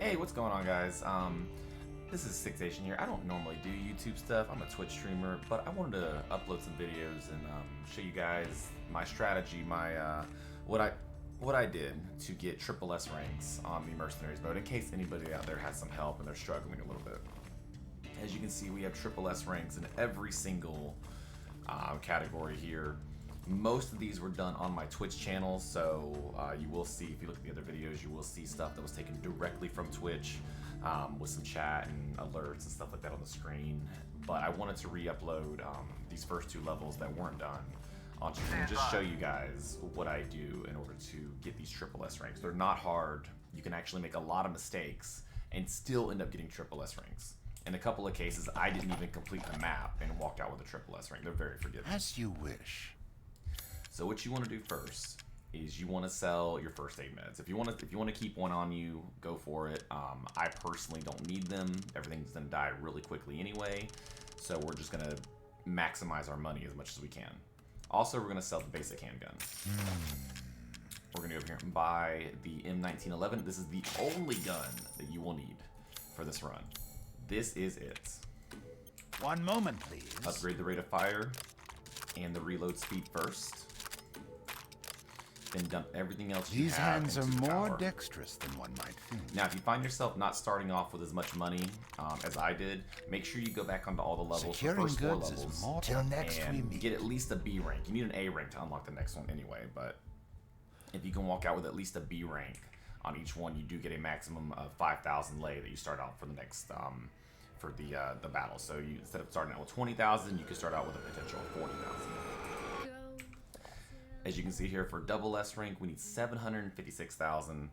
Hey, what's going on, guys? This is Sixation here. I don't normally do YouTube stuff. I'm a Twitch streamer, but I wanted to upload some videos and show you guys my strategy, what I did to get triple S ranks on the Mercenaries mode, in case anybody out there has some help and they're struggling a little bit. As you can see, we have triple S ranks in every single category here. Most of these were done on my Twitch channel, so you will see, if you look at the other videos, you will see stuff that was taken directly from Twitch with some chat and alerts and stuff like that on the screen. But I wanted to re-upload these first two levels that weren't done on stream, just show you guys what I do in order to get these triple S ranks. They're not hard. You can actually make a lot of mistakes and still end up getting triple S ranks. In a couple of cases, I didn't even complete the map and walked out with a triple S rank. They're very forgiving. As you wish. So what you want to do first is you want to sell your first aid meds. If you want to keep one on you, go for it. I personally don't need them. Everything's gonna die really quickly anyway, so we're just gonna maximize our money as much as we can. Also, we're gonna sell the basic handgun. We're gonna go over here and buy the M1911. This is the only gun that you will need for this run. This is it. One moment, please. Upgrade the rate of fire and the reload speed first. Then dump everything else you These have hands are into more power. dexterous than one might think. Now, if you find yourself not starting off with as much money as I did, make sure you go back onto all the levels, Securing the first 4 goods levels, is more till next we and meet. get at least a B rank. You need an A rank to unlock the next one anyway, but if you can walk out with at least a B rank on each one, you do get a maximum of 5,000 lei that you start out for the next for the battle. So you, instead of starting out with 20,000, you can start out with a potential of 40,000. As you can see here, for double S rank, we need 756,000.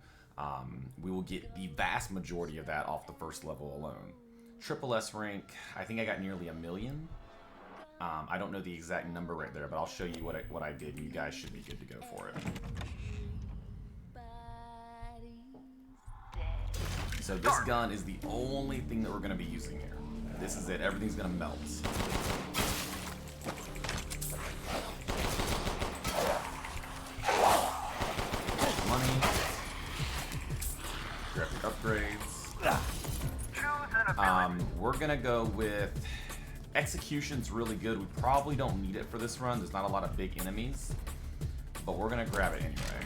We will get the vast majority of that off the first level alone. Triple S rank, I think I got nearly 1 million. I don't know the exact number right there, but I'll show you what I did, and you guys should be good to go for it. So this gun is the only thing that we're going to be using here. This is it. Everything's going to melt. Money. Grab your upgrades. We're going to go with... Execution's really good. We probably don't need it for this run. There's not a lot of big enemies. But we're going to grab it anyway.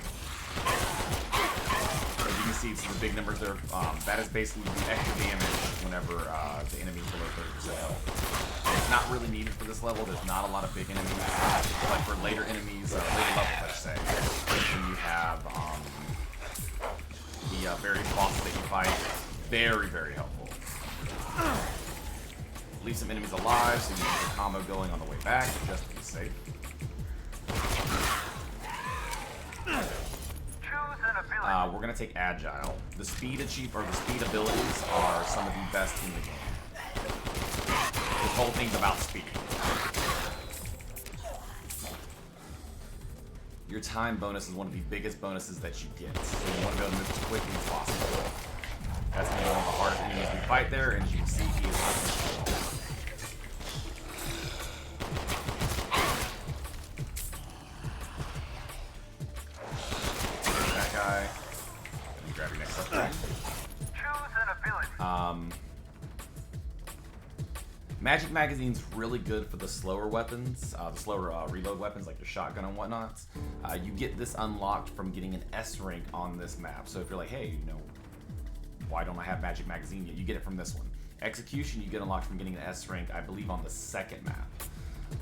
As you can see, it's the big numbers there. That is basically the extra damage whenever the enemy's below 30% health. And it's not really needed for this level. There's not a lot of big enemies. But for later enemies, later levels, I should say, when you have the various bosses that you fight, very, very helpful. Leave some enemies alive so you can get a combo going on the way back, just to be safe. We're gonna take Agile. The speed abilities are some of the best in the game. This whole thing's about speed. Your time bonus is one of the biggest bonuses that you get, so you want to be able to move as quickly as possible. That's gonna be one of the hardest enemies we fight there, and as you can see, he is that guy. Let me grab your next upgrade. Magic Magazine's really good for the slower weapons, the slower reload weapons like your shotgun and whatnot. You get this unlocked from getting an S rank on this map. So if you're like, hey, you know, why don't I have Magic Magazine yet? You get it from this one. Execution, you get unlocked from getting an S rank, I believe, on the second map.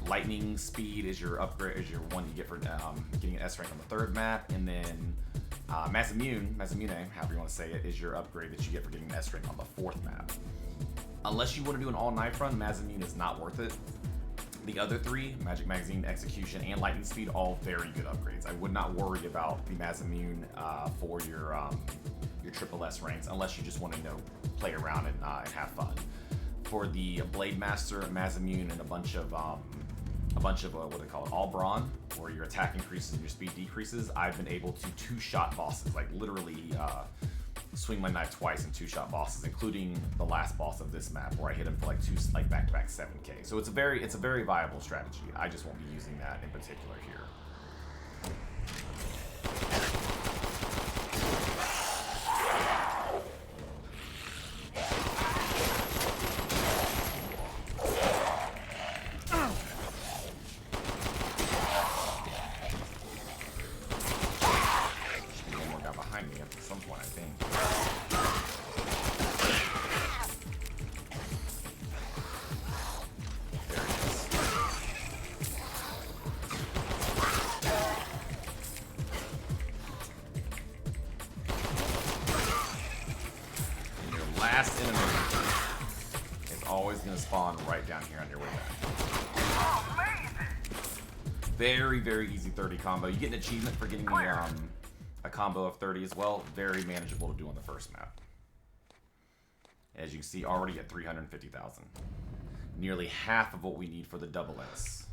Lightning Speed is your upgrade, is your one you get for getting an S rank on the third map, and then Mazamune, however you want to say it, is your upgrade that you get for getting an S rank on the fourth map. Unless you want to do an all-knife run, Mazamune is not worth it. The other three, Magic Magazine, Execution, and Lightning Speed, all very good upgrades. I would not worry about the Mazamune for your triple S ranks, unless you just want to, you know, play around and have fun. For the Blade Master, Mazamune, and a bunch of what do they call it, all brawn, where your attack increases and your speed decreases, I've been able to two-shot bosses, like literally swing my knife twice and two-shot bosses, including the last boss of this map, where I hit him for like back-to-back 7K. So it's a very viable strategy. I just won't be using that in particular here. found one, I think. There it is. And your last enemy is always going to spawn right down here on your way back. Very, very easy 30 combo. You get an achievement for getting a combo of 30 as well. Very manageable to do on the first map. As you can see, already at 350,000. Nearly half of what we need for the double S.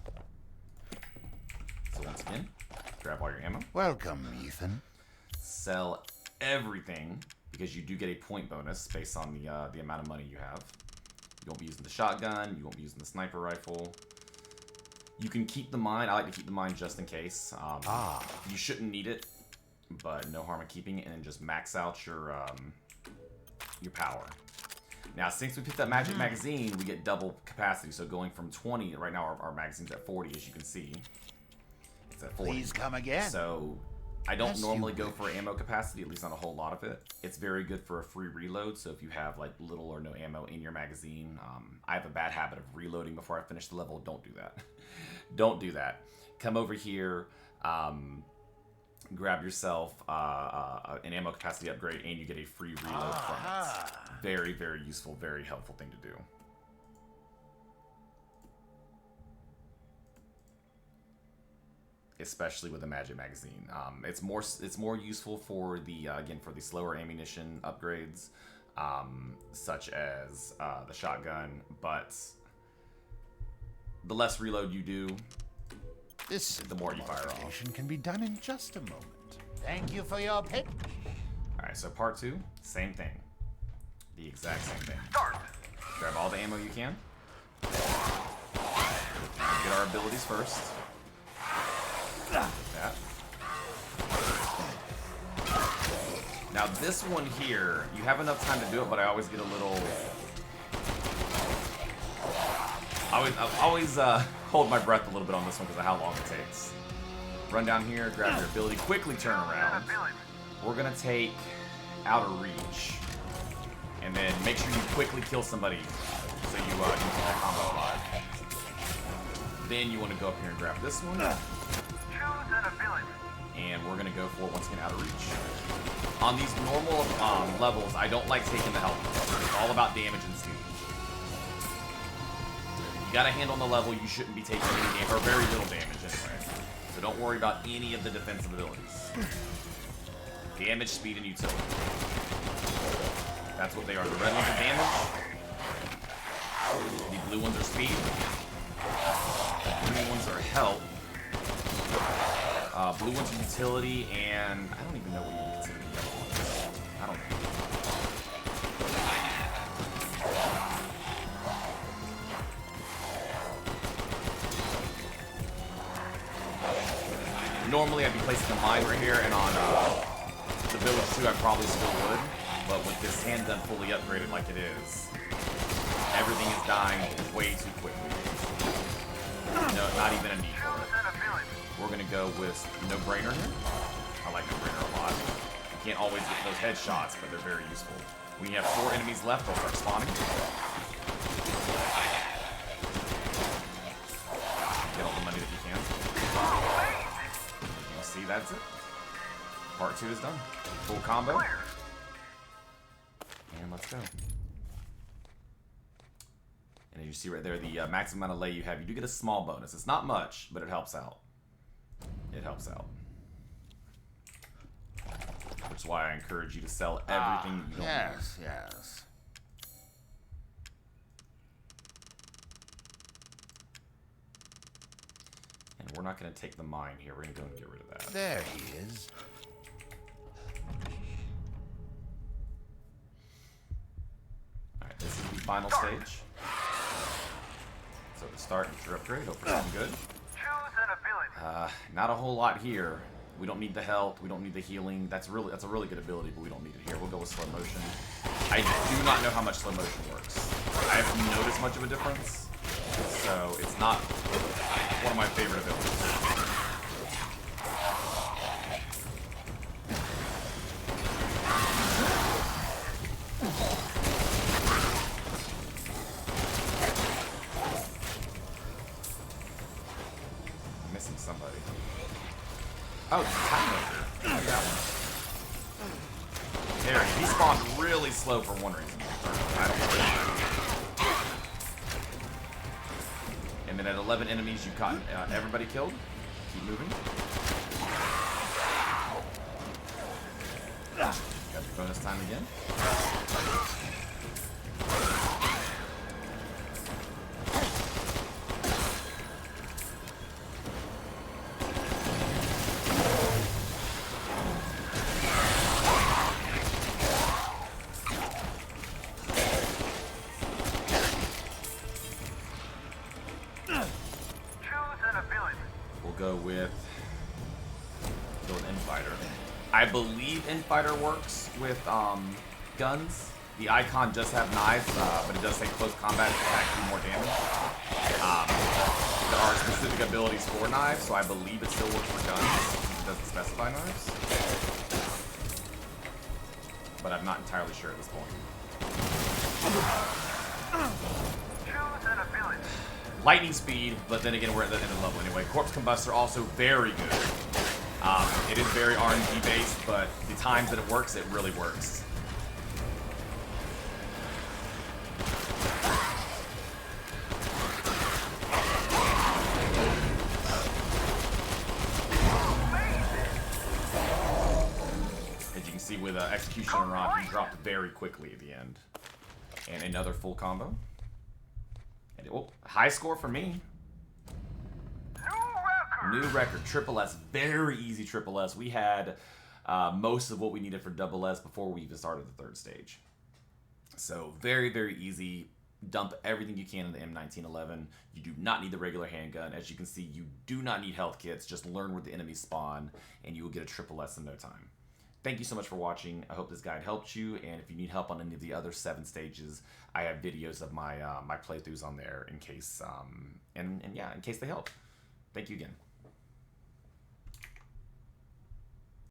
So once again, grab all your ammo. Welcome, Ethan. Sell everything, because you do get a point bonus based on the amount of money you have. You won't be using the shotgun. You won't be using the sniper rifle. You can keep the mine. I like to keep the mine just in case. You shouldn't need it, but no harm in keeping it, and then just max out your power. Now, since we picked up Magic Magazine, we get double capacity. So going from 20, right now our magazine's at 40, as you can see. It's at 40. Please come again. So I don't normally go for ammo capacity, at least not a whole lot of it. It's very good for a free reload, so if you have like little or no ammo in your magazine, I have a bad habit of reloading before I finish the level. Don't do that. Don't do that. Come over here, grab yourself an ammo capacity upgrade, and you get a free reload from it. Very, very useful, very helpful thing to do. Especially with the Magic Magazine. It's more useful for the again for the slower ammunition upgrades, such as the shotgun, but the less reload you do, the more you fire off. Can be done in just a moment. Thank you for your pick. All right, so part 2, same thing, the exact same thing. Grab all the ammo you can. Get our abilities first. Like that. Now this one here, you have enough time to do it, but I always get a little. I always hold my breath a little bit on this one because of how long it takes. Run down here, grab your ability, quickly turn around. We're gonna take Out of Reach, and then make sure you quickly kill somebody so you keep that combo alive. Then you want to go up here and grab this one. And we're gonna go for, once again, Out of Reach. On these normal levels, I don't like taking the health. It's all about damage and speed. You got a hand on the level, you shouldn't be taking any damage, or very little damage anyway. So don't worry about any of the defensive abilities. Damage, speed, and utility. That's what they are. The red ones are damage. The blue ones are speed. The green ones are health. Blue one's utility, and I don't even know what you consider the yellow ones. I don't know. Normally I'd be placing a mine right here, and on the Village 2 I probably still would, but with this handgun fully upgraded like it is, everything is dying way too quickly. No, not even a need for it. We're gonna go with No Brainer here. I like No Brainer a lot. You can't always get those headshots, but they're very useful. When you have 4 enemies left, they'll start spawning. Get all the money that you can. You see, that's it. Part 2 is done. Full combo. And let's go. And as you see right there, the maximum amount of lay you have, you do get a small bonus. It's not much, but it helps out. It helps out. Which is why I encourage you to sell everything you don't need. Yes. And we're not going to take the mine here. We're going to go and get rid of that. There he is. Alright, this is the final stage. So to start, get your upgrade. Hope for something good. Not a whole lot here. We don't need the health. We don't need the healing. That's a really good ability, but we don't need it here. We'll go with slow motion. I do not know how much slow motion works. I haven't noticed much of a difference, so it's not one of my favorite abilities. Oh, time. I got one. There, he spawned really slow for one reason. I don't know. And then at 11 enemies, you've gotten everybody killed. Keep moving. Got your bonus time again. Go with Infighter. I believe Infighter works with guns. The icon does have knives, but it does take close combat to actually more damage. There are specific abilities for knives, so I believe it still works for guns. It doesn't specify knives. But I'm not entirely sure at this point. Lightning speed, but then again, we're at the end of the level anyway. Corpse Combustor, also very good. It is very RNG based, but the times that it works, it really works. As you can see with Execution and Rod, he dropped very quickly at the end. And another full combo. And high score for me. New record. Triple S. Very easy Triple S. We had most of what we needed for Double S before we even started the third stage. So very, very easy. Dump everything you can in the M1911. You do not need the regular handgun. As you can see, you do not need health kits. Just learn where the enemies spawn, and you will get a Triple S in no time. Thank you so much for watching. I hope this guide helped you, and if you need help on any of the other 7 stages, I have videos of my my playthroughs on there in case in case they help. Thank you again.